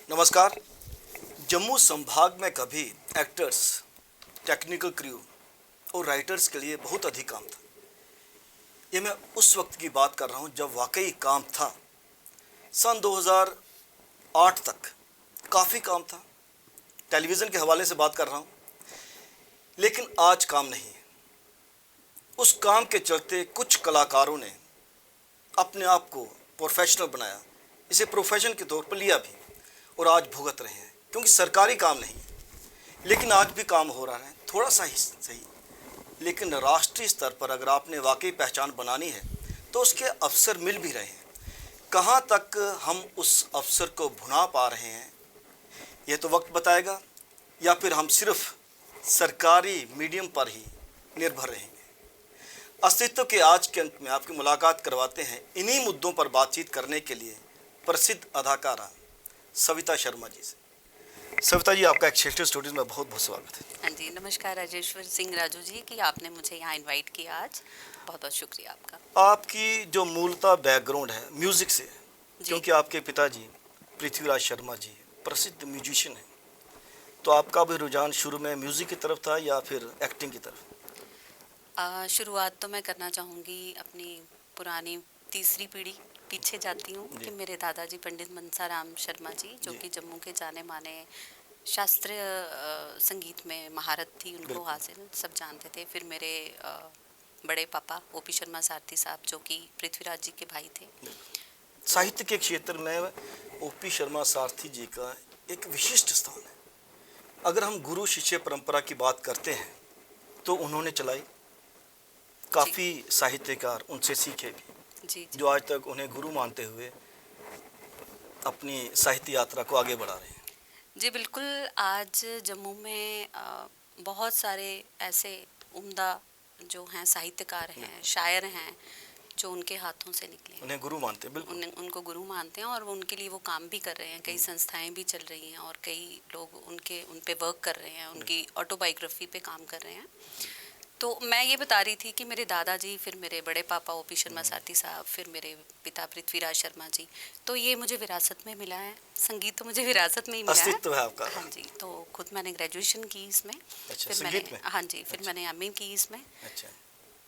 नमस्कार। जम्मू संभाग में कभी एक्टर्स, टेक्निकल क्रू और राइटर्स के लिए बहुत अधिक काम था। ये मैं उस वक्त की बात कर रहा हूँ जब वाकई काम था। सन 2008 तक काफ़ी काम था। टेलीविज़न के हवाले से बात कर रहा हूँ, लेकिन आज काम नहीं है। उस काम के चलते कुछ कलाकारों ने अपने आप को प्रोफेशनल बनाया, इसे प्रोफेशन के तौर पर लिया भी, और आज भुगत रहे हैं क्योंकि सरकारी काम नहीं है। लेकिन आज भी काम हो रहा है, थोड़ा सा ही सही, लेकिन राष्ट्रीय स्तर पर अगर आपने वाकई पहचान बनानी है तो उसके अवसर मिल भी रहे हैं। कहाँ तक हम उस अवसर को भुना पा रहे हैं ये तो वक्त बताएगा, या फिर हम सिर्फ सरकारी मीडियम पर ही निर्भर रहेंगे। अस्तित्व के आज के अंक में आपकी मुलाकात करवाते हैं इन्हीं मुद्दों पर बातचीत करने के लिए प्रसिद्ध अदाकारा सविता शर्मा जी से। सविता जी, आपका एक्सेलसियर स्टूडियो में बहुत बहुत स्वागत है। हाँ जी, नमस्कार राजेश्वर सिंह राजू जी कि आपने मुझे यहाँ इनवाइट किया आज। बहुत बहुत शुक्रिया आपका। आपकी जो मूलतः बैकग्राउंड है म्यूज़िक से, क्योंकि आपके पिताजी पृथ्वीराज शर्मा जी प्रसिद्ध म्यूजिशियन हैं, तो आपका भी रुझान शुरू में म्यूज़िक की तरफ था या फिर एक्टिंग की तरफ? शुरुआत तो मैं करना चाहूँगी अपनी पुरानी तीसरी पीढ़ी पीछे जाती हूँ कि मेरे दादाजी पंडित मनसाराम शर्मा जी, जो कि जम्मू के जाने माने शास्त्रीय संगीत में महारत थी उनको हासिल, सब जानते थे। फिर मेरे बड़े पापा ओपी शर्मा सारथी साहब, जो कि पृथ्वीराज जी के भाई थे। साहित्य के क्षेत्र में ओपी शर्मा सारथी जी का एक विशिष्ट स्थान है। अगर हम गुरु शिष्य परंपरा की बात करते हैं तो उन्होंने चलाई, काफ़ी साहित्यकार उनसे सीखे भी, जी। जो आज तक उन्हें गुरु मानते हुए अपनी साहित्य यात्रा को आगे बढ़ा रहे हैं। जी बिल्कुल। आज जम्मू में बहुत सारे ऐसे उम्दा जो हैं साहित्यकार हैं, शायर हैं, जो उनके हाथों से निकले, उन्हें गुरु मानते हैं। बिल्कुल उनको गुरु मानते हैं और उनके लिए वो काम भी कर रहे हैं। कई संस्थाएं भी चल रही हैं और कई लोग उन पे वर्क कर रहे हैं, उनकी ऑटोबायोग्राफी पे काम कर रहे हैं। तो मैं ये बता रही थी कि मेरे दादाजी, फिर मेरे बड़े पापा ओपी शर्मा सारथी साहब, फिर मेरे पिता पृथ्वीराज शर्मा जी, तो ये मुझे विरासत में मिला है। संगीत तो मुझे विरासत में ही मिला है। अस्तित्व है आपका। हाँ जी। तो खुद मैंने ग्रेजुएशन की इसमें। अच्छा, फिर संगीत में? हाँ जी, फिर मैंने एमए की इसमें। अच्छा।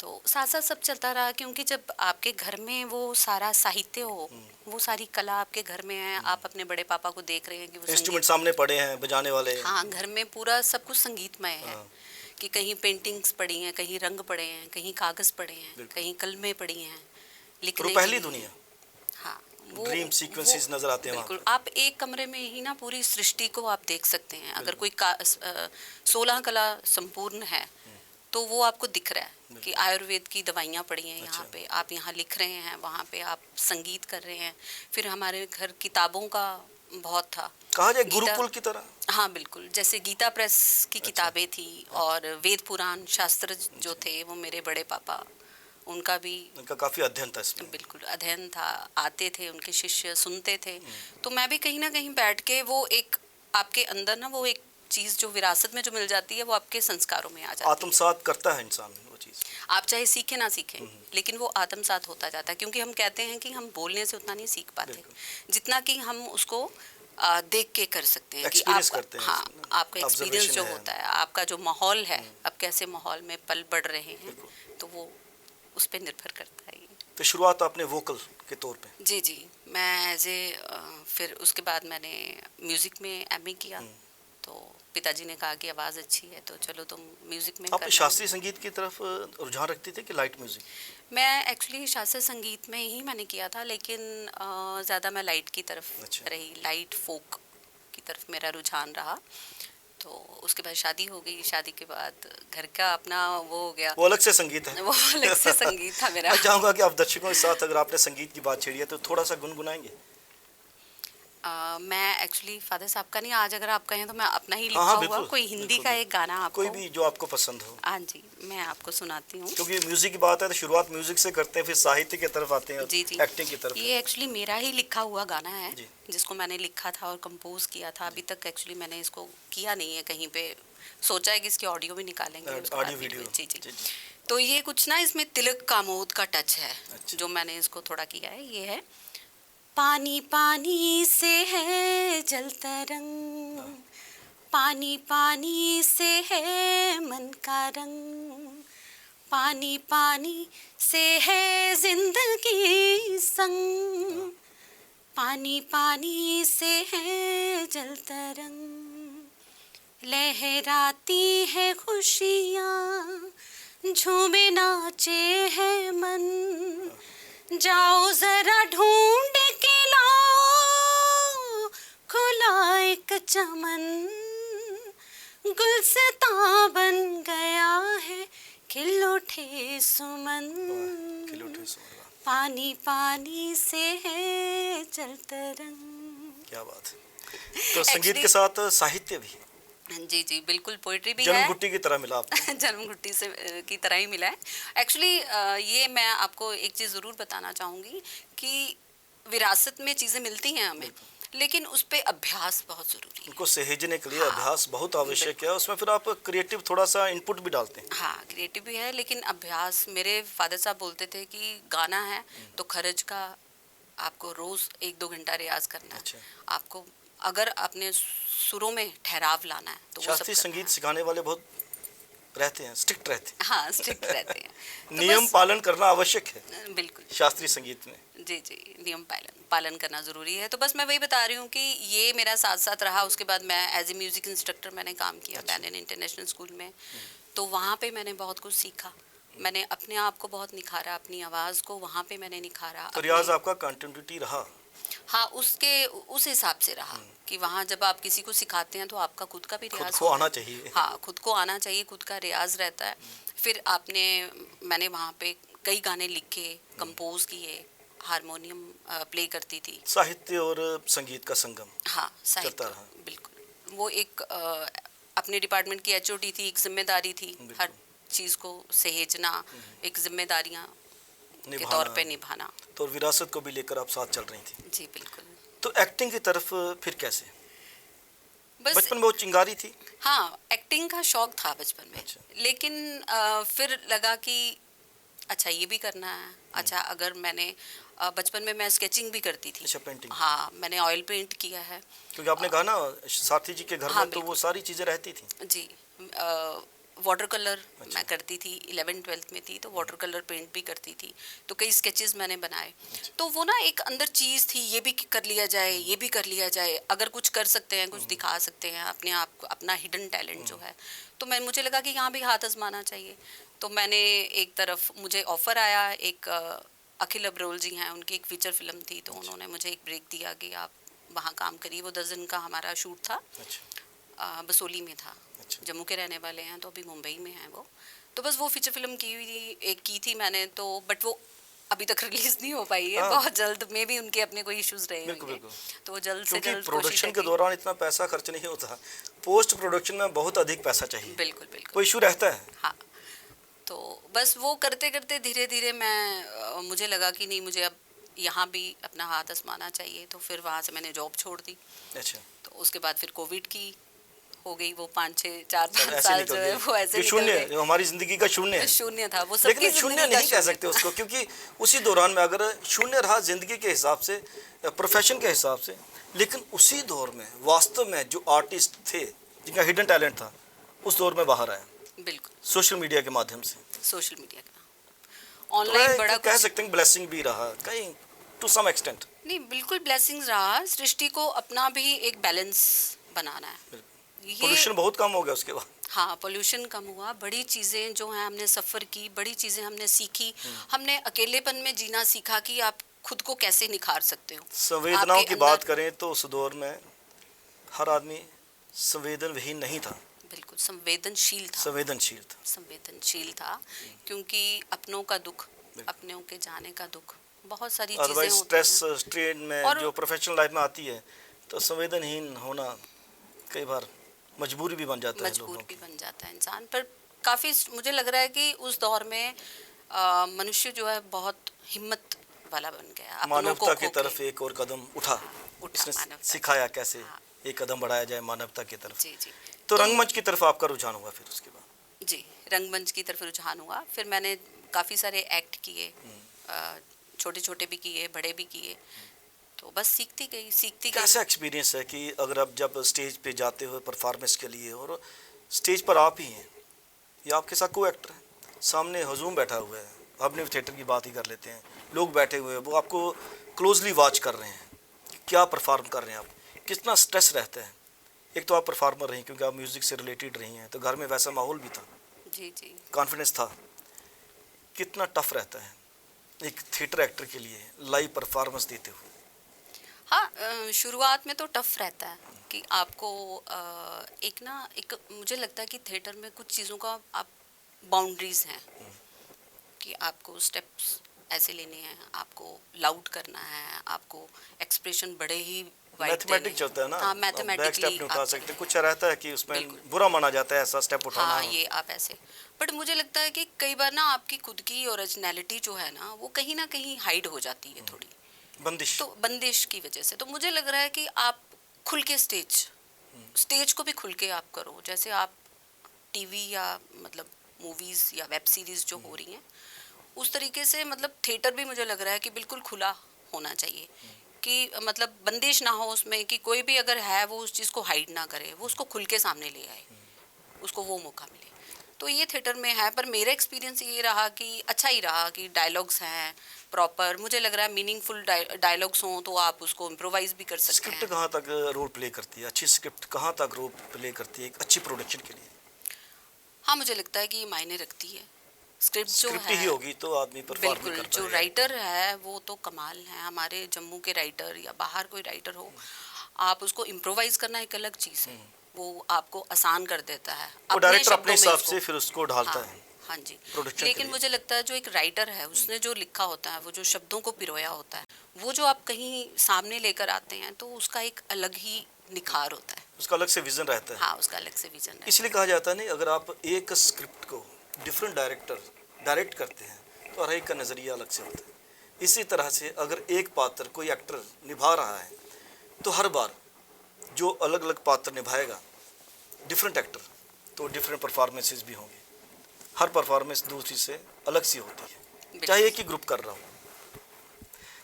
तो साथ साथ सब चलता रहा, क्योंकि जब आपके घर में वो सारा साहित्य हो, वो सारी कला आपके घर में है, आप अपने बड़े पापा को देख रहे हैं कि वो इंस्ट्रूमेंट सामने पड़े हैं, बजाने वाले। हाँ, घर में पूरा सब कुछ संगीतमय है। कि कहीं पेंटिंग्स पड़ी हैं, कहीं रंग पड़े हैं, कहीं कागज पड़े हैं, कहीं कलमें पड़ी हैं लिखने की। पहली दुनिया। हाँ, वो ड्रीम सीक्वेंसेस नजर आते हैं। बिल्कुल। आप एक कमरे में ही ना पूरी सृष्टि को आप देख सकते हैं। अगर कोई 16 कला संपूर्ण है तो वो आपको दिख रहा है कि आयुर्वेद की दवाइयाँ पड़ी हैं यहाँ पे, आप यहाँ लिख रहे हैं, वहाँ पे आप संगीत कर रहे हैं। फिर हमारे घर किताबों का बहुत था, कहा जाए गुरुकुल की तरह। हाँ बिल्कुल। जैसे गीता प्रेस की किताबें थी, और वेद पुराण शास्त्र जो थे वो मेरे बड़े पापा, उनका काफ़ी अध्ययन था इसमें। बिल्कुल अध्ययन था। आते थे उनके शिष्य, सुनते थे। तो मैं भी कहीं ना कहीं बैठ के, वो एक आपके अंदर ना वो एक चीज़ जो विरासत में जो मिल जाती है, वो आपके संस्कारों में आ जाती है। आत्मसात करता है इंसान वो चीज़। आप चाहे सीखे ना सीखें, लेकिन वो आत्मसात होता जाता है। क्योंकि हम कहते हैं कि हम बोलने से उतना नहीं सीख पाते जितना कि हम उसको देख के कर सकते हैं। कि आप, हाँ, आपका एक्सपीरियंस जो होता है, आपका जो माहौल है, आप कैसे माहौल में पल बढ़ रहे हैं, तो वो उस पर निर्भर करता है। तो शुरुआत आपने वोकल के तौर पे? जी जी। मैं फिर उसके बाद मैंने म्यूज़िक में एमए किया। तो पिताजी ने कहा कि आवाज़ अच्छी है तो चलो तुम म्यूज़िक में। आप शास्त्रीय संगीत की तरफ रुझान रखती थी कि लाइट म्यूज़िक? मैं एक्चुअली शास्त्रीय संगीत में ही मैंने किया था, लेकिन ज़्यादा मैं लाइट की तरफ रही, लाइट फोक की तरफ मेरा रुझान रहा। तो उसके बाद शादी हो गई। शादी के बाद घर का अपना वो हो गया, वो अलग से संगीत है। वो अलग से संगीत था मेरा। मैं चाहूँगा कि आप दर्शकों के साथ, अगर आपने संगीत की बात छेड़ी है तो थोड़ा सा गुनगुनाएंगे। मैं एक्चुअली फादर साहब का नहीं, आज अगर आप कहें तो मैं अपना ही लिखा हुआ कोई हिंदी का एक गाना, आपको कोई भी जो आपको पसंद हो। हाँ जी, मैं आपको सुनाती हूँ। क्योंकि म्यूजिक की बात है तो शुरुआत म्यूजिक से करते हैं, फिर साहित्य की तरफ आते हैं। जी जी। एक्टिंग की तरफ। ये एक्चुअली मेरा ही लिखा हुआ गाना है, जिसको मैंने लिखा था और कंपोज किया था। अभी तक एक्चुअली मैंने इसको किया नहीं है कहीं पे, सोचा है कि इसकी ऑडियो भी निकालेंगे, ऑडियो वीडियो। जी जी। तो ये कुछ ना इसमें तिलक कामोद का टच है, जो मैंने इसको थोड़ा किया है। ये है पानी पानी से है जल तरंग, पानी पानी से है मन का रंग, पानी पानी से है जिंदगी संग, पानी पानी से है जल तरंग, लहराती है खुशियाँ, झूमे नाचे है मन, जाओ जरा ढूंढ के लाओ खुला एक चमन, गुलसिता बन गया है खिल उठे सुमन, पानी पानी से है जल तरंग। क्या बात है। तो संगीत के साथ साहित्य भी, जी जी बिल्कुल, पोइट्री भी है। जन्मघुट्टी की तरह मिला आपको। जन्मघुट्टी से की तरह ही मिला है एक्चुअली। ये मैं आपको एक चीज़ ज़रूर बताना चाहूँगी कि विरासत में चीज़ें मिलती हैं हमें, लेकिन उस पे अभ्यास बहुत ज़रूरी है। उनको सहेजने के लिए अभ्यास बहुत आवश्यक है। उसमें फिर आप क्रिएटिव थोड़ा सा इनपुट भी डालते हैं। हाँ, क्रिएटिव भी है, लेकिन अभ्यास। मेरे फादर साहब बोलते थे कि गाना है तो खरज का आपको रोज़ 1-2 घंटा रियाज करना है। अच्छा। आपको अगर अपने सुरों में ठहराव लाना है तो वो सब शास्त्रीय करना संगीत है। सिखाने वाले बहुत रहते हैं, स्ट्रिक्ट रहते हाँ, स्ट्रिक्ट रहते हैं। हैं। तो नियम बस- पालन करना आवश्यक है बिल्कुल। शास्त्रीय संगीत में। जी जी, नियम पालन करना ज़रूरी है। तो बस मैं वही बता रही हूँ कि ये मेरा साथ साथ रहा। उसके बाद मैं एज ए म्यूज़िक इंस्ट्रक्टर मैंने काम किया बैनन इंटरनेशनल स्कूल में। तो वहाँ पे मैंने बहुत कुछ सीखा। मैंने अपने आप को बहुत निखारा, अपनी आवाज़ को वहाँ पे मैंने निखारा। तो रियाज आपका कंटिन्यूटी रहा। हाँ, उस हिसाब से रहा कि वहाँ जब आप किसी को सिखाते हैं तो आपका खुद का भी खुद रियाज को होता आना है। चाहिए। हाँ, खुद को आना चाहिए, खुद का रियाज रहता है। फिर मैंने वहाँ पे कई गाने लिखे, कंपोज किए, हारमोनियम प्ले करती थी। साहित्य और संगीत का संगम हाँ, चलता साहित्य, रहा। बिल्कुल। वो एक अपने डिपार्टमेंट की एचओडी थी, एक जिम्मेदारी थी, हर चीज़ को सहेजना, एक जिम्मेदारियाँ के तौर पे निभाना। तो विरासत को भी लेकर आप साथ चल रही थी। जी बिल्कुल। तो एक्टिंग की तरफ फिर कैसे? बस बचपन में वो चिंगारी थी। हाँ, एक्टिंग का शौक था बचपन में। अच्छा। लेकिन फिर लगा कि अच्छा ये भी करना है। अच्छा, अगर मैंने बचपन में मैं स्केचिंग भी करती थी। अच्छा, पेंटिंग। हाँ, मैंने ऑयल पेंट किया है। क्योंकि आपने कहा ना साथी जी के घर हाँ, में तो वो सारी चीजें रहती थी। जी, वाटर कलर मैं करती थी। 11th-12th में थी तो वाटर कलर पेंट भी करती थी। तो कई स्केचेस मैंने बनाए। तो वो ना एक अंदर चीज़ थी, ये भी कर लिया जाए, ये भी कर लिया जाए। अगर कुछ कर सकते हैं, कुछ दिखा सकते हैं अपने आप को, अपना हिडन टैलेंट जो है, तो मुझे लगा कि यहाँ भी हाथ आजमाना चाहिए। तो मैंने एक तरफ मुझे ऑफ़र आया, एक अखिल अब्रोल जी हैं, उनकी एक फीचर फिल्म थी, तो उन्होंने मुझे एक ब्रेक दिया कि आप वहाँ काम करिए। वो 10 दिन का हमारा शूट था। बसोली में था। जम्मू के रहने वाले हैं तो अभी मुंबई में हैं वो। तो बस वो फीचर फिल्म की थी मैंने तो, बट वो अभी तक रिलीज नहीं हो पाई है। बहुत जल्द में भी उनके अपने कोई इश्यूज रहे होंगे, तो वो जल्द से जल्द प्रोडक्शन के दौरान इतना पैसा खर्च नहीं होता। पोस्ट प्रोडक्शन में बहुत अधिक पैसा चाहिए। बिल्कुल बिल्कुल, कोई इशू रहता है। हाँ, तो बस वो करते करते धीरे धीरे मुझे लगा कि नहीं, मुझे अब यहाँ भी अपना हाथ आजमाना चाहिए। तो फिर वहाँ से मैंने जॉब छोड़ दी। अच्छा। तो उसके बाद फिर कोविड की हो गई, वो 4-5 साल जो है वो ऐसे शून्य, जो हमारी जिंदगी का शून्य था वो। लेकिन शून्य नहीं कह सकते उसको, क्योंकि उसी दौरान में अगर शून्य रहा जिंदगी के हिसाब से, प्रोफेशन के हिसाब से, लेकिन उसी दौर में वास्तव में जो आर्टिस्ट थे जिनका हिडन टैलेंट था, उस दौर में बाहर आया। बिल्कुल, सोशल मीडिया के माध्यम से। सोशल मीडिया का ऑनलाइन बड़ा कह सकते हैं ब्लेसिंग भी रहा कहीं टू सम एक्सटेंट। नहीं, बिल्कुल ब्लेसिंग्स रहा। सृष्टि को अपना भी एक बैलेंस बनाना है। पोल्यूशन बहुत कम हो गया उसके बाद। हाँ, पोल्यूशन कम हुआ। बड़ी चीज़ें जो हैं हमने सफ़र की, बड़ी चीज़ें हमने सीखी। हमने अकेलेपन में जीना सीखा कि आप खुद को कैसे निखार सकते हो। संवेदनाओं की बात करें तो उस दौर में हर आदमी संवेदन विहीन नहीं था। बिल्कुल संवेदनशील था। संवेदनशील था, क्योंकि अपनों का दुख, अपनों के जाने का दुख, बहुत सारी चीज़ें होती हैं। स्ट्रेस स्ट्रेन में जो प्रोफेशनल लाइफ में आती है, तो संवेदनहीन होना कई बार मजबूरी भी बन जाता है। मजबूर भी बन जाता है इंसान। पर काफ़ी मुझे लग रहा है कि उस दौर में मनुष्य जो है बहुत हिम्मत वाला बन गया। मानवता की तरफ एक और कदम उठा। सिखाया कैसे एक कदम बढ़ाया जाए मानवता की तरफ। जी जी। तो रंगमंच की तरफ आपका रुझान हुआ फिर उसके बाद? जी, रंगमंच की तरफ रुझान हुआ। फिर मैंने काफ़ी सारे एक्ट किए, छोटे छोटे भी किए, बड़े भी किए। तो बस सीखती गई। कैसा एक्सपीरियंस है कि अगर आप जब स्टेज पे जाते हो परफॉर्मेंस के लिए और स्टेज पर आप ही हैं या आपके साथ कोई एक्टर है, सामने हजूम बैठा हुआ है, अपने थिएटर की बात ही कर लेते हैं, लोग बैठे हुए हैं, वो आपको क्लोजली वॉच कर रहे हैं, क्या परफॉर्म कर रहे हैं आप, कितना स्ट्रेस रहता है। एक तो आप परफॉर्मर रही क्योंकि आप म्यूज़िक से रिलेटेड रही हैं, तो घर में वैसा माहौल भी था, जी जी। कॉन्फिडेंस था, कितना टफ रहता है एक थिएटर एक्टर के लिए लाइव परफॉर्मेंस देते हुए? हाँ, शुरुआत में तो टफ रहता है कि आपको एक मुझे लगता है कि थिएटर में कुछ चीज़ों का आप बाउंड्रीज हैं कि आपको स्टेप्स ऐसे लेने हैं, आपको लाउड करना है, आपको एक्सप्रेशन बड़े ही वाइड देने मैथमेटिक हैं। चलता है ना, हाँ, बैक स्टेप मैथमेटिकली नहीं उठा सकते, कुछ रहता है कि उसमें बिल्कुल। बुरा माना जाता है ऐसा स्टेप उठाना। हाँ, ये आप ऐसे, बट मुझे लगता है कि कई बार ना आपकी खुद की ओरिजिनलिटी जो है ना वो कहीं ना कहीं हाइड हो जाती है थोड़ी, बंदिश। तो बंदिश की वजह से। तो मुझे लग रहा है कि आप खुल के स्टेज को भी खुल के आप करो, जैसे आप टीवी या मतलब मूवीज या वेब सीरीज जो हो रही हैं उस तरीके से, मतलब थिएटर भी मुझे लग रहा है कि बिल्कुल खुला होना चाहिए, कि मतलब बंदिश ना हो उसमें, कि कोई भी अगर है वो उस चीज़ को हाइड ना करे, वो उसको खुल के सामने ले आए, उसको वो मौका मिले। तो ये थिएटर में है, पर मेरा एक्सपीरियंस ये रहा कि अच्छा ही रहा कि डायलॉग्स हैं प्रॉपर, मुझे लग रहा है मीनिंगफुल डायलॉग्स हों तो आप उसको इम्प्रोवाइज भी कर सकते स्क्रिप्ट हैं। कहाँ तक रोल प्ले करती है, अच्छी स्क्रिप्ट कहाँ तक रोल प्ले करती है एक अच्छी प्रोडक्शन के लिए? हाँ, मुझे लगता है कि ये मायने रखती है। स्क्रिप्ट जो स्क्रिप्ट है, ही होगी तो आदमी परफॉर्म भी बिल्कुल, कर जो पाएगा। राइटर है वो तो कमाल है, हमारे जम्मू के राइटर या बाहर कोई राइटर हो, आप उसको इम्प्रोवाइज करना एक अलग चीज़ है, वो आपको आसान कर देता है वो अपने डायरेक्टर अपने शब्दों में हिसाब उसको। से फिर उसको ढालता हाँ, है हाँ जी। प्रोडक्शन के लेकिन लिए। मुझे लगता है जो एक राइटर है उसने जो लिखा होता है, वो जो शब्दों को पिरोया होता है, वो जो आप कहीं सामने लेकर आते हैं तो उसका एक अलग ही निखार होता है। उसका अलग से विजन रहता है। हाँ, उसका अलग से विजन है। इसलिए कहा जाता है नहीं, अगर आप एक स्क्रिप्ट को डिफरेंट डायरेक्टर डायरेक्ट करते हैं तो हर एक का नज़रिया अलग से होता है। इसी तरह से अगर एक पात्र कोई एक्टर निभा रहा है तो हर बार जो अलग अलग पात्र निभाएगा डिफरेंट एक्टर, तो डिफरेंट परफॉर्मेंसेस भी होंगे, हर परफॉर्मेंस दूसरी से अलग सी होती है, चाहे एक ही ग्रुप कर रहा हो।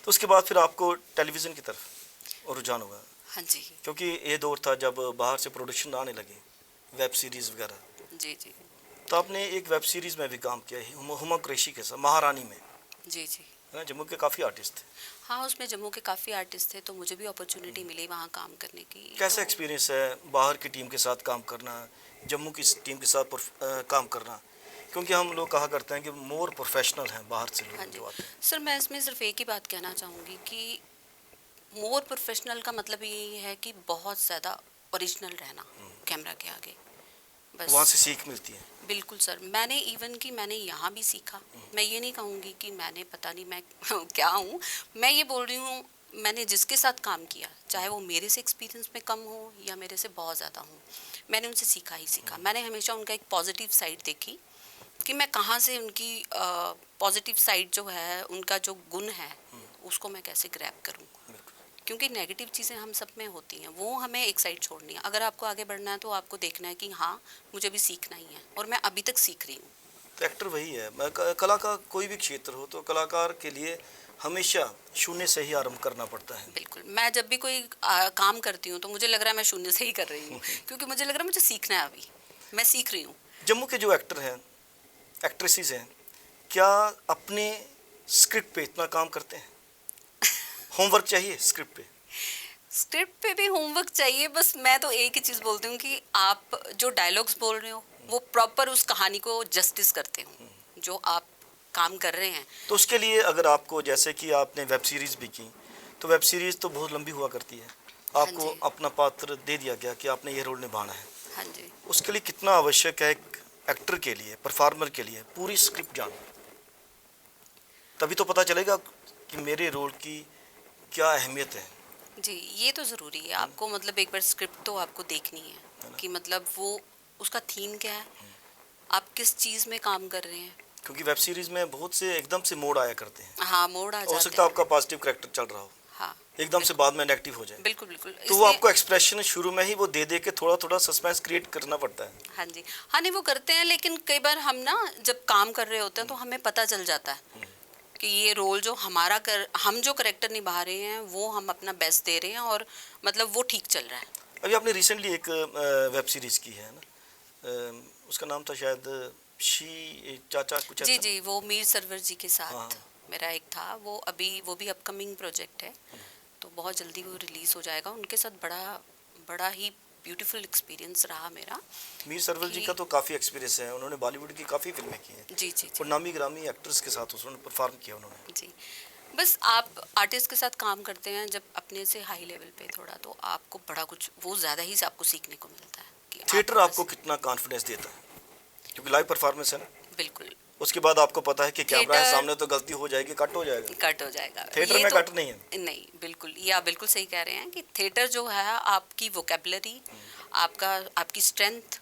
तो उसके बाद फिर आपको टेलीविज़न की तरफ रुझान होगा, हाँ जी। क्योंकि ये दौर था जब बाहर से प्रोडक्शन आने लगे, वेब सीरीज़ वगैरह। जी जी। तो आपने एक वेब सीरीज़ में भी काम किया है, हुमा कुरैशी के साथ, महारानी में, जी जी। है ना? जम्मू के काफ़ी आर्टिस्ट थे। हाँ, उसमें जम्मू के काफ़ी आर्टिस्ट थे, तो मुझे भी अपॉर्चुनिटी मिली वहाँ काम करने की। कैसा तो एक्सपीरियंस है बाहर की टीम के साथ काम करना, जम्मू की टीम के साथ काम करना? क्योंकि हम लोग कहा करते हैं कि मोर प्रोफेशनल हैं बाहर से हाँ लोग जी जो आते हैं। सर, मैं इसमें सिर्फ एक ही बात कहना चाहूँगी कि मोर प्रोफेशनल का मतलब यही है कि बहुत ज़्यादा ओरिजिनल रहना कैमरा के आगे, वहाँ बस। से सीख मिलती है। बिल्कुल सर, मैंने यहाँ भी सीखा। मैं ये नहीं कहूँगी कि मैंने पता नहीं मैं क्या हूँ, मैं ये बोल रही हूँ मैंने जिसके साथ काम किया, चाहे वो मेरे से एक्सपीरियंस में कम हो या मेरे से बहुत ज़्यादा हो, मैंने उनसे सीखा ही सीखा। मैंने हमेशा उनका एक पॉजिटिव साइड देखी कि मैं कहाँ से उनकी पॉजिटिव साइड जो है, उनका जो गुण है, उसको मैं कैसे ग्रैब करूँ, क्योंकि नेगेटिव चीज़ें हम सब में होती हैं, वो हमें एक साइड छोड़नी है। अगर आपको आगे बढ़ना है तो आपको देखना है कि हाँ, मुझे भी सीखना ही है, और मैं अभी तक सीख रही हूँ। तो एक्टर वही है, कला का कोई भी क्षेत्र हो तो कलाकार के लिए हमेशा शून्य से ही आरंभ करना पड़ता है। बिल्कुल, मैं जब भी कोई काम करती हूँ तो मुझे लग रहा है मैं शून्य से ही कर रही हूँ, क्योंकि मुझे लग रहा है मुझे सीखना है, अभी मैं सीख रही हूँ। जम्मू के जो एक्टर हैं, एक्ट्रेसेस हैं, क्या अपने स्क्रिप्ट पे इतना काम करते हैं? होमवर्क चाहिए स्क्रिप्ट पे? स्क्रिप्ट पे भी होमवर्क चाहिए, बस मैं तो एक ही चीज़ बोलती हूँ कि आप जो डायलॉग्स बोल रहे हो वो प्रॉपर उस कहानी को जस्टिस करते हो जो आप काम कर रहे हैं। तो उसके लिए अगर आपको, जैसे कि आपने वेब सीरीज़ भी की, तो वेब सीरीज़ तो बहुत लंबी हुआ करती है, हाँ आपको जी, अपना पात्र दे दिया गया कि आपने ये रोल निभाना है, हाँ जी। उसके लिए कितना आवश्यक है एक एक्टर के लिए, परफॉर्मर के लिए पूरी स्क्रिप्ट जानना? तभी तो पता चलेगा कि मेरे रोल की क्या अहमियत है। जी, ये तो ज़रूरी है, आपको मतलब एक बार स्क्रिप्ट तो आपको देखनी है कि मतलब वो उसका थीम क्या है, आप किस चीज़ में काम कर रहे हैं। क्योंकि वेब सीरीज़ में बहुत से एकदम से मोड़ आया करते हैं, हाँ, मोड़ आ हो जाते सकता है हैं। आपका पॉजिटिव कैरेक्टर चल रहा हो, हाँ, एकदम से बाद में नेगेटिव हो जाए, बिल्कुल बिल्कुल। तो वो आपको एक्सप्रेशन शुरू में ही वो दे दे के थोड़ा थोड़ा सस्पेंस क्रिएट करना पड़ता है। हाँ जी, हाँ नहीं वो करते हैं, लेकिन कई बार हम ना जब काम कर रहे होते हैं तो हमें पता चल जाता है कि ये रोल जो हम जो करेक्टर निभा रहे हैं वो हम अपना बेस्ट दे रहे हैं और मतलब वो ठीक चल रहा है। अभी आपने रिसेंटली एक वेब सीरीज की है ना, उसका नाम था शायद शी चाचा कुछ जी ऐसा। जी, वो मीर सरवर जी के हाँ साथ मेरा एक था, वो भी अपकमिंग प्रोजेक्ट है, तो बहुत जल्दी वो रिलीज़ हो जाएगा। उनके साथ बड़ा ही ब्यूटीफुल एक्सपीरियंस रहा मेरा। मीर सरवल जी का तो काफ़ी एक्सपीरियंस है, उन्होंने बॉलीवुड की काफ़ी फिल्में की हैं जी जी और जी नामी ग्रामी एक्टर्स के साथ उन्होंने परफॉर्म किया उन्होंने। जी। बस आप आर्टिस्ट के साथ काम करते हैं जब अपने से हाई लेवल पे थोड़ा, तो आपको बड़ा कुछ वो ज़्यादा ही आपको सीखने को मिलता है कि थिएटर आपको आपको बस कितना कॉन्फिडेंस देता है, क्योंकि लाइव परफॉर्मेंस है ना, बिल्कुल उसके बाद आपको पता है कि कैमरा है थिएटर सामने तो गलती हो जाएगी, कट हो जाएगा। कट हो जाएगा, थिएटर ये में तो कट नहीं है। नहीं, बिल्कुल ये आप बिल्कुल सही कह रहे हैं कि थिएटर जो है आपकी वोकेबलरी, आपकी स्ट्रेंथ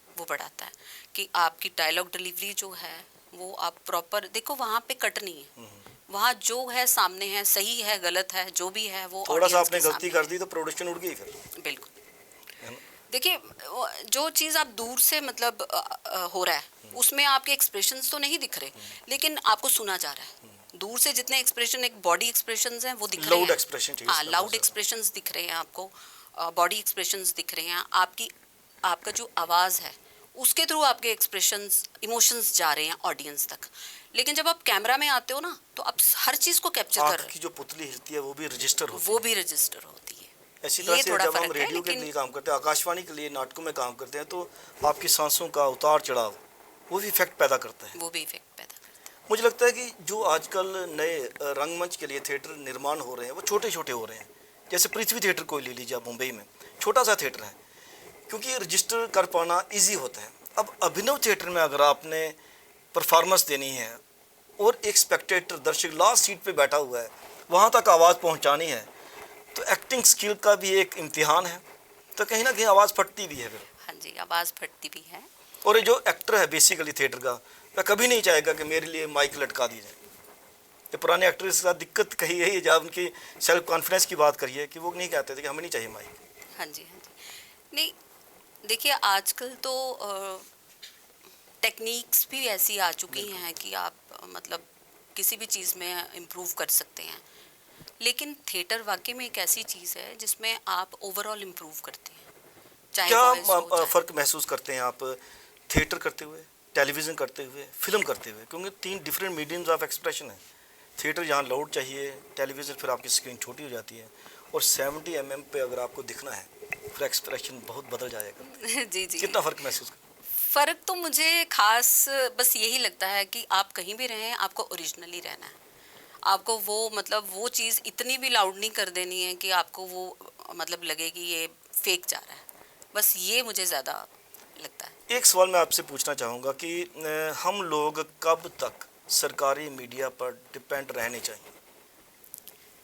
वो बढ़ाता है कि आपकी डायलॉग डिलीवरी जो है वो आप प्रॉपर देखो, वहाँ पे कट नहीं है, वहाँ जो है सामने है, सही है गलत है जो भी है वो थोड़ा सा ऑडियंस आपने के गलती सामने कर दी तो प्रोडक्शन उड़ गई फिर, है। बिल्कुल है ना। देखिए, जो चीज़ आप दूर से मतलब हो रहा है उसमें आपके एक्सप्रेशंस तो नहीं दिख रहे, लेकिन आपको सुना जा रहा है। दूर से जितने एक्सप्रेशन, एक बॉडी एक्सप्रेशंस हैं वो दिख रहे लाउड हैं। एक्सप्रेशन चाहिए हाँ, इसमें बहुत लाउड ज़्यादा। एक्सप्रेशंस दिख रहे हैं आपको, बॉडी एक्सप्रेशंस दिख रहे हैं, आपका जो आवाज़ है उसके थ्रू आपके एक्सप्रेशंस, इमोशंस जा रहे हैं ऑडियंस तक। लेकिन जब आप कैमरा में आते हो ना तो आप हर चीज़ को कैप्चर कर आँख रहे की जो पुतली हिलती है वो भी रजिस्टर हो, होती वो है। भी रजिस्टर होती है। इसी तरह ये से थोड़ा जब हम फर्क है, रेडियो के लेकिन लिए काम करते हैं, आकाशवाणी के लिए नाटकों में काम करते हैं, तो आपकी सांसों का उतार चढ़ाव वो भी इफेक्ट पैदा करता है। वो भी इफेक्ट पैदा करता मुझे लगता है कि जो आजकल नए रंगमंच के लिए थिएटर निर्माण हो रहे हैं वो छोटे छोटे हो रहे हैं। जैसे पृथ्वी थिएटर को ले लीजिए आप, मुंबई में छोटा सा थिएटर है, क्योंकि रजिस्टर कर पाना इजी होता है। अब अभिनव थिएटर में अगर आपने परफॉर्मेंस देनी है और एक स्पेक्टेटर दर्शक लास्ट सीट पे बैठा हुआ है, वहाँ तक आवाज़ पहुँचानी है, तो एक्टिंग स्किल का भी एक इम्तिहान है, तो कहीं ना कहीं आवाज़ फटती भी है फिर। है। हाँ जी, आवाज़ फटती भी है। और ये जो एक्टर है बेसिकली थिएटर का, वह कभी नहीं चाहेगा कि मेरे लिए माइक लटका दी जाए। ये पुराने एक्टर्स के साथ दिक्कत कही यही है, जब उनकी सेल्फ कॉन्फिडेंस की बात करिए कि वो नहीं कहते थे कि हमें नहीं चाहिए माइक। हाँ जी हाँ जी। नहीं, देखिए आजकल तो टेक्निक्स भी ऐसी आ चुकी हैं कि आप मतलब किसी भी चीज़ में इम्प्रूव कर सकते हैं, लेकिन थिएटर वाकई में एक ऐसी चीज़ है जिसमें आप ओवरऑल इम्प्रूव करते हैं, चाहे क्या वॉइस हो चाहे फ़र्क महसूस करते हैं आप थिएटर करते हुए, टेलीविज़न करते हुए, फिल्म करते हुए? क्योंकि 3 डिफरेंट मीडियम्स ऑफ एक्सप्रेशन है। थिएटर जहाँ लाउड चाहिए, टेलीविज़न फिर आपकी स्क्रीन छोटी हो जाती है, और 70 mm पे अगर आपको दिखना है फिर एक्सप्रेशन बहुत बदल जाएगा। जी जी। कितना फ़र्क महसूस करते फ़र्क तो मुझे खास बस यही लगता है कि आप कहीं भी रहें आपको ओरिजिनली रहना है। आपको वो मतलब वो चीज़ इतनी भी लाउड नहीं कर देनी है कि आपको वो मतलब लगे कि ये फेक जा रहा है। बस ये मुझे ज़्यादा लगता है। हैं? एक सवाल मैं आपसे पूछना चाहूँगा कि हम लोग कब तक सरकारी मीडिया पर डिपेंड रहने चाहिए?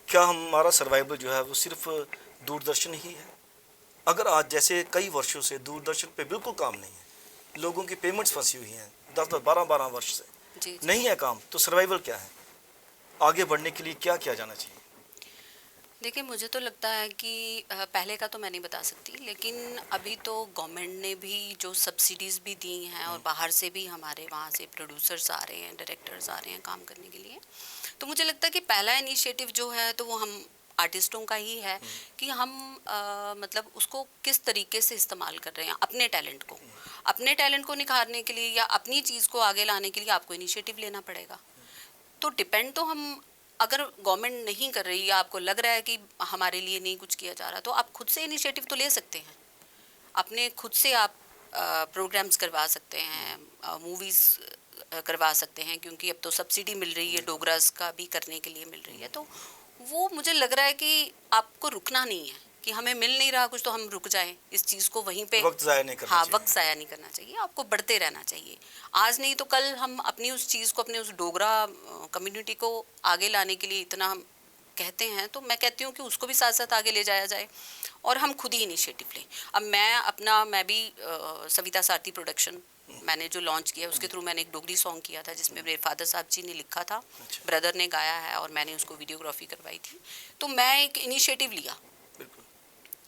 क्या हमारा सर्वाइवल जो है वो सिर्फ दूरदर्शन ही है? अगर आज जैसे कई वर्षों से दूरदर्शन पे बिल्कुल काम नहीं है, लोगों की पेमेंट्स फंसी हुई हैं 10-10, 12-12 वर्ष से, जी जी। नहीं है काम, तो सर्वाइवल क्या है? आगे बढ़ने के लिए क्या किया जाना चाहिए? देखिए, मुझे तो लगता है कि पहले का तो मैं नहीं बता सकती, लेकिन अभी तो गवर्नमेंट ने भी जो सब्सिडीज़ भी दी हैं और बाहर से भी हमारे वहाँ से प्रोड्यूसर्स आ रहे हैं, डायरेक्टर्स आ रहे हैं काम करने के लिए। तो मुझे लगता है कि पहला इनिशिएटिव जो है तो वो हम आर्टिस्टों का ही है कि हम मतलब उसको किस तरीके से इस्तेमाल कर रहे हैं अपने टैलेंट को निखारने के लिए या अपनी चीज़ को आगे लाने के लिए आपको इनिशिएटिव लेना पड़ेगा। तो डिपेंड तो हम, अगर गवर्नमेंट नहीं कर रही या आपको लग रहा है कि हमारे लिए नहीं कुछ किया जा रहा, तो आप खुद से इनिशिएटिव तो ले सकते हैं। अपने खुद से आप प्रोग्राम्स करवा सकते हैं, मूवीज़ करवा सकते हैं, क्योंकि अब तो सब्सिडी मिल रही है, डोगरास का भी करने के लिए मिल रही है। तो वो मुझे लग रहा है कि आपको रुकना नहीं है कि हमें मिल नहीं रहा कुछ तो हम रुक जाएं, इस चीज़ को वहीं पे वक्त ज़ाया नहीं करना हाँ चाहिए। वक्त ज़ाया नहीं करना चाहिए, आपको बढ़ते रहना चाहिए। आज नहीं तो कल हम अपनी उस चीज़ को, अपने उस डोगरा कम्युनिटी को आगे लाने के लिए इतना हम कहते हैं, तो मैं कहती हूँ कि उसको भी साथ साथ आगे ले जाया जाए और हम खुद ही इनिशिएटिव लें। अब मैं भी सविता सारथी प्रोडक्शन मैंने जो लॉन्च किया उसके थ्रू मैंने एक डोगरी सॉन्ग किया था जिसमें मेरे फादर साहब जी ने लिखा था, अच्छा। ब्रदर ने गाया है और मैंने उसको वीडियोग्राफी करवाई थी। तो मैं एक इनिशिएटिव लिया बिल्कुल।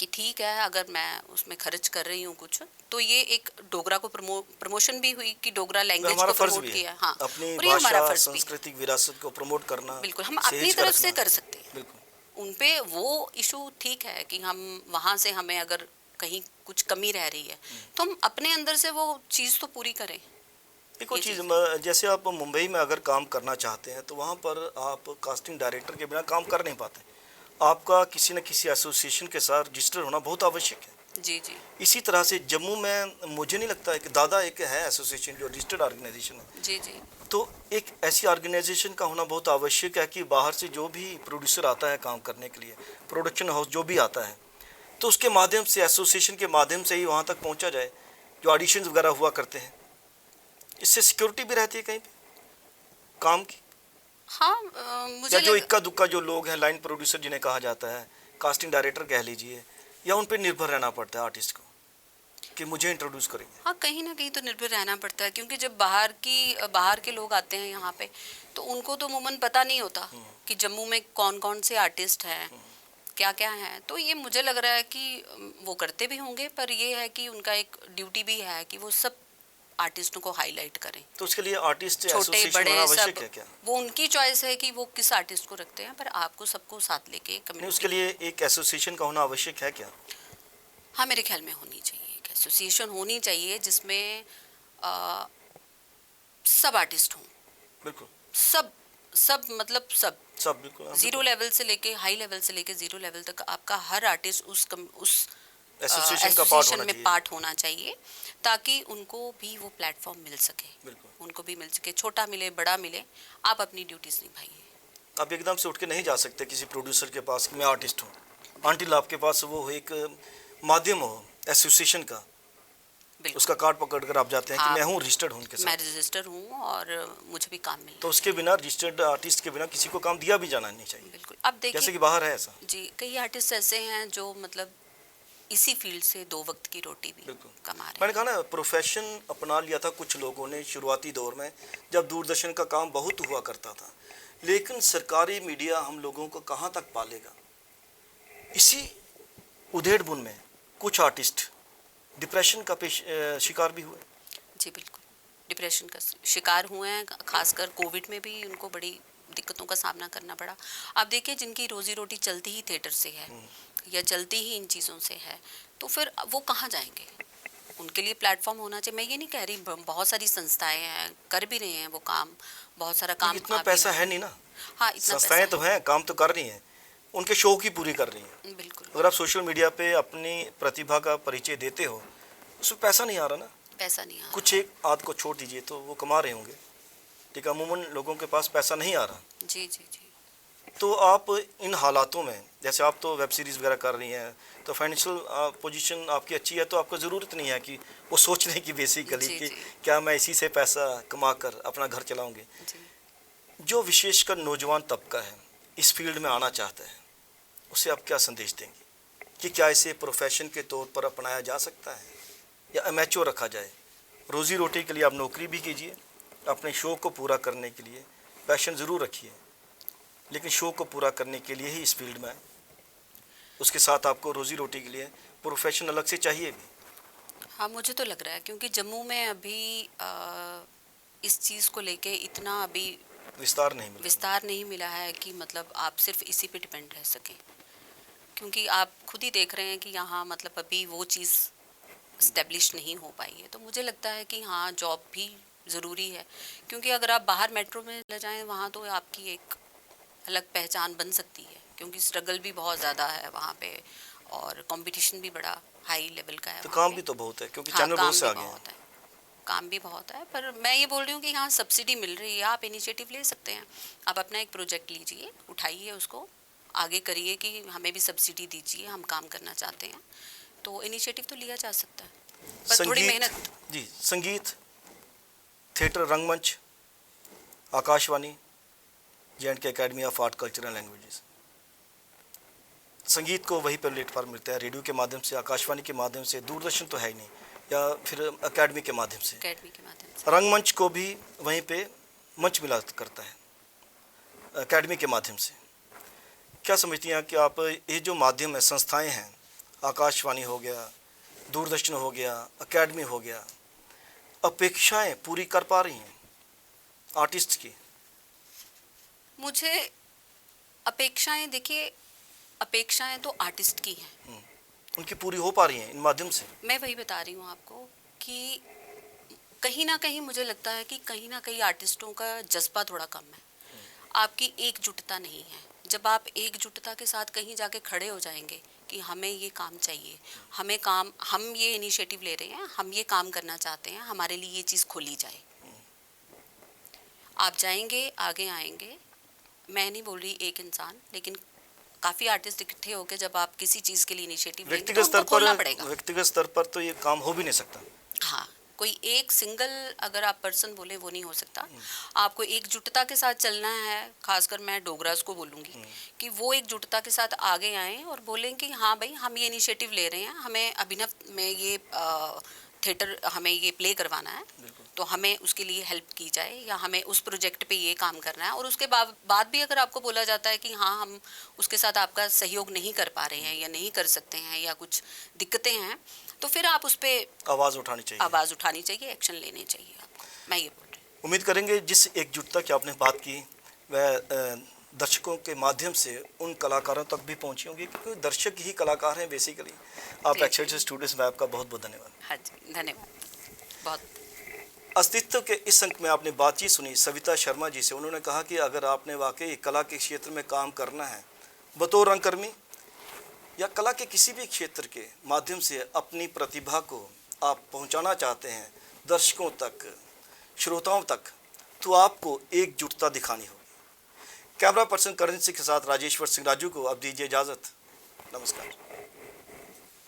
कि ठीक है अगर मैं उसमें खर्च कर रही हूँ कुछ, तो ये एक डोगरा को प्रमोशन भी हुई कि डोगरा लैंग्वेज हमारा को फर्ज प्रमोट भी है किया। हाँ, अपनी और ये हमारा भाषा फर्ज भी है। सांस्कृतिक विरासत को प्रमोट करना, बिल्कुल, हम अपनी सहेज कर तरफ से रखना। कर सकते हैं। बिल्कुल। उन पे वो इशू ठीक है कि हम वहाँ से हमें अगर कहीं कुछ कमी रह रही है तो हम अपने अंदर से वो चीज़ तो पूरी करें। एक और ये चीज़, चीज़ है। जैसे आप मुंबई में अगर काम करना चाहते हैं तो वहाँ पर आप कास्टिंग डायरेक्टर के बिना काम कर नहीं पाते। आपका किसी न किसी एसोसिएशन के साथ रजिस्टर होना बहुत आवश्यक है। जी जी इसी तरह से जम्मू में मुझे नहीं लगता है कि दादा एक है एसोसिएशन जो रजिस्टर्ड ऑर्गेनाइजेशन है। जी जी तो एक ऐसी ऑर्गेनाइजेशन का होना बहुत आवश्यक है कि बाहर से जो भी प्रोड्यूसर आता है काम करने के लिए, प्रोडक्शन हाउस जो भी आता है, तो उसके माध्यम से, एसोसिएशन के माध्यम से ही वहाँ तक पहुँचा जाए जो ऑडिशंस वगैरह हुआ करते हैं। इससे सिक्योरिटी भी रहती है कहीं पे काम की। हाँ या मुझे जो इक्का दुक्का जो लोग हैं, लाइन प्रोड्यूसर जिन्हें कहा जाता है, कास्टिंग डायरेक्टर कह लीजिए, या उन पर निर्भर रहना पड़ता है आर्टिस्ट को कि मुझे इंट्रोड्यूस करेंगे। हाँ कहीं ना कहीं तो निर्भर रहना पड़ता है, क्योंकि जब बाहर के लोग आते हैं यहाँ पे तो उनको तो अमूमन पता नहीं होता कि जम्मू में कौन कौन से आर्टिस्ट हैं, क्या क्या हैं। तो ये मुझे लग रहा है कि वो करते भी होंगे, पर ये है कि उनका एक ड्यूटी भी है कि वो सब आर्टिस्टों को हाईलाइट करें, तो उसके लिए आर्टिस्ट छोटे एसोसिएशन होना बड़े आवश्यक सब। है क्या? वो उनकी चॉइस है कि वो किस आर्टिस्ट को रखते हैं, पर आपको सबको साथ लेके नहीं, उसके कम्युनिटी। लिए एक एसोसिएशन का होना आवश्यक है क्या? हाँ मेरे ख्याल में होनी चाहिए, एक एसोसिएशन होनी चाहिए जिसमें आ, सब आर्टिस्ट हों। बिल्कुल। सब सब मतलब सब सब बिल्कुल, हाँ, जीरो बिल्कुल। लेवल से लेके हाई लेवल से लेके जीरो लेवल तक आपका हर आर्टिस्ट उस एसोसिएशन का पार्ट एसोसिएशन होना में चाहिए। पार्ट होना चाहिए, ताकि उनको भी वो प्लेटफॉर्म मिल सके, बिल्कुल। उनको भी मिल सके, छोटा मिले बड़ा मिले, आप अपनी ड्यूटीज निभाइए। आप एकदम से उठ के नहीं जा सकते किसी प्रोड्यूसर के पास कि मैं आर्टिस्ट हूँ, अनटिल आपके पास वो एक माध्यम हो एसोसिएशन का, बिल्कुल। उसका कार्ड पकड़ कर आप जाते हैं कि आप- मैं हूँ रजिस्टर्ड हूँ उनके मैं साथ। रजिस्टर हूँ और मुझे भी काम मिलना तो उसके बिना, रजिस्टर्ड आर्टिस्ट के बिना किसी को काम दिया भी जाना नहीं है। चाहिए, बिल्कुल। अब जैसे देखिए कि बाहर है ऐसा। जी, कई आर्टिस्ट ऐसे हैं जो मतलब इसी फील्ड से 2 वक्त की रोटी भी बिल्कुल। कमा रहे मैंने हैं। कहा ना, प्रोफेशन अपना लिया था कुछ लोगों ने शुरुआती दौर में, जब दूरदर्शन का काम बहुत हुआ करता था, लेकिन सरकारी मीडिया हम लोगों को कहाँ तक पालेगा। इसी उधेड़-बुन में कुछ आर्टिस्ट डिप्रेशन का शिकार भी हुए। जी बिल्कुल, डिप्रेशन का शिकार हुए हैं, खासकर कोविड में भी उनको बड़ी दिक्कतों का सामना करना पड़ा। आप देखिए जिनकी रोजी रोटी चलती ही थिएटर से है या चलती ही इन चीज़ों से है, तो फिर वो कहाँ जाएंगे? उनके लिए प्लेटफॉर्म होना चाहिए। मैं ये नहीं कह रही, बहुत सारी संस्थाएं हैं, कर भी रहे हैं वो काम, बहुत सारा काम इतना आप भी पैसा रहे है हैं। नहीं ना, हाँ इतना पैसा संस्थाएं तो हैं, काम तो कर रही हैं, उनके शौक ही पूरी कर रही हैं। है। बिल्कुल, अगर आप सोशल मीडिया पे अपनी प्रतिभा का परिचय देते हो, उसमें पैसा नहीं आ रहा ना। पैसा नहीं आ रहा। कुछ एक आध को छोड़ दीजिए तो वो कमा रहे होंगे, लेकिन अमूमन लोगों के पास पैसा नहीं आ रहा। जी जी जी तो आप इन हालातों में, जैसे आप तो वेब सीरीज़ वगैरह कर रही हैं, तो फाइनेंशियल पोजीशन आपकी अच्छी है, तो आपको ज़रूरत नहीं है कि वो सोचने की बेसिकली जी, कि जी। क्या मैं इसी से पैसा कमा कर अपना घर चलाऊंगी। जी। जो विशेषकर नौजवान तबका है इस फील्ड में आना चाहता है, उसे आप क्या संदेश देंगे कि क्या इसे प्रोफेशन के तौर पर अपनाया जा सकता है या अमेच्योर रखा जाए? रोज़ी रोटी के लिए आप नौकरी भी कीजिए, अपने शौक़ को पूरा करने के लिए पैशन ज़रूर रखिए, लेकिन शौक़ को पूरा करने के लिए ही इस फील्ड में आए। उसके साथ आपको रोज़ी रोटी के लिए प्रोफेशन अलग से चाहिए भी। हाँ मुझे तो लग रहा है, क्योंकि जम्मू में अभी इस चीज़ को लेके इतना अभी विस्तार नहीं मिला है कि मतलब आप सिर्फ इसी पे डिपेंड रह सकें, क्योंकि आप खुद ही देख रहे हैं कि यहाँ मतलब अभी वो चीज़ इस्टेब्लिश नहीं हो पाई है। तो मुझे लगता है कि हाँ जॉब भी ज़रूरी है, क्योंकि अगर आप बाहर मेट्रो में ले जाएं वहाँ तो आपकी एक अलग पहचान बन सकती है, क्योंकि स्ट्रगल भी बहुत ज़्यादा है वहाँ पे और कंपटीशन भी बड़ा हाई लेवल का है। तो वहाँ काम पे। भी तो बहुत है, क्योंकि हाँ चैनल काम बहुत से भी आ गए हैं। बहुत है, काम भी बहुत है, पर मैं ये बोल रही हूँ कि हाँ सब्सिडी मिल रही है, आप इनिशिएटिव ले सकते हैं। आप अपना एक प्रोजेक्ट लीजिए, उठाइए उसको, आगे करिए कि हमें भी सब्सिडी दीजिए, हम काम करना चाहते हैं, तो इनिशिएटिव तो लिया जा सकता है, पर थोड़ी मेहनत। जी, संगीत, थिएटर, रंगमंच, Akashvani, J&K academy of art culture and languages. संगीत को वही प्लेटफॉर्म मिलता है, रेडियो के माध्यम से, आकाशवाणी के माध्यम से, दूरदर्शन तो है ही नहीं, या फिर अकेडमी के माध्यम से। अकेडमी के माध्यम से रंगमंच को भी वहीं पे मंच मिला करता है अकेडमी के माध्यम से। क्या समझती हैं कि आप ये जो माध्यम है, संस्थाएं हैं, आकाशवाणी हो गया, दूरदर्शन हो गया, एकेडमी हो गया, अपेक्षाएं पूरी कर पा रही हैं आर्टिस्ट की? मुझे अपेक्षाएं, देखिए अपेक्षाएं तो आर्टिस्ट की हैं। उनकी पूरी हो पा रही हैं इन माध्यम से? मैं वही बता रही हूँ आपको कि कहीं ना कहीं मुझे लगता है कि कहीं ना कहीं आर्टिस्टों का जज्बा थोड़ा कम है, आपकी एकजुटता नहीं है। जब आप एकजुटता के साथ कहीं जाके खड़े हो जाएंगे कि हमें ये काम चाहिए, हम ये इनिशिएटिव ले रहे हैं, हम ये काम करना चाहते हैं, हमारे लिए ये चीज़ खोली जाए, आप जाएंगे, आगे आएंगे। मैं नहीं बोल रही एक इंसान, लेकिन काफ़ी आर्टिस्ट इकट्ठे होकर जब आप किसी चीज़ के लिए इनिशिएटिव लेंगे तो उनको खोलना पड़ेगा। व्यक्तिगत स्तर पर तो ये काम हो भी नहीं सकता। हाँ, कोई एक सिंगल अगर आप पर्सन बोले वो नहीं हो सकता। आपको एकजुटता के साथ चलना है। खासकर मैं डोगरास को बोलूँगी कि वो एकजुटता के साथ आगे आएं और बोलें कि हाँ भाई, हम ये इनिशिएटिव ले रहे हैं, हमें अभिनव में ये थिएटर, हमें ये प्ले करवाना है, तो हमें उसके लिए हेल्प की जाए, या हमें उस प्रोजेक्ट पे ये काम करना है। और उसके बाद भी अगर आपको बोला जाता है कि हाँ, हम उसके साथ आपका सहयोग नहीं कर पा रहे हैं या नहीं कर सकते हैं या कुछ दिक्कतें हैं, तो फिर आप उस पर आवाज़ उठानी चाहिए, एक्शन लेने चाहिए आपको। मैं ये बोल रही हूँ। उम्मीद करेंगे जिस एकजुटता की आपने बात की वह दर्शकों के माध्यम से उन कलाकारों तक भी पहुंची होंगी, क्योंकि दर्शक ही कलाकार हैं बेसिकली। आप एक्सेलेंस स्टूडियोज में आपका बहुत बहुत धन्यवाद। हाँ जी, धन्यवाद बहुत। अस्तित्व के इस अंक में आपने बातचीत सुनी सविता शर्मा जी से। उन्होंने कहा कि अगर आपने वाकई कला के क्षेत्र में काम करना है, बतौर रंगकर्मी या कला के किसी भी क्षेत्र के माध्यम से अपनी प्रतिभा को आप पहुंचाना चाहते हैं दर्शकों तक, श्रोताओं तक, तो आपको एकजुटता दिखानी होगी। कैमरा पर्सन करण सिंह के साथ राजेश्वर सिंह राजू को अब दीजिए इजाज़त। नमस्कार।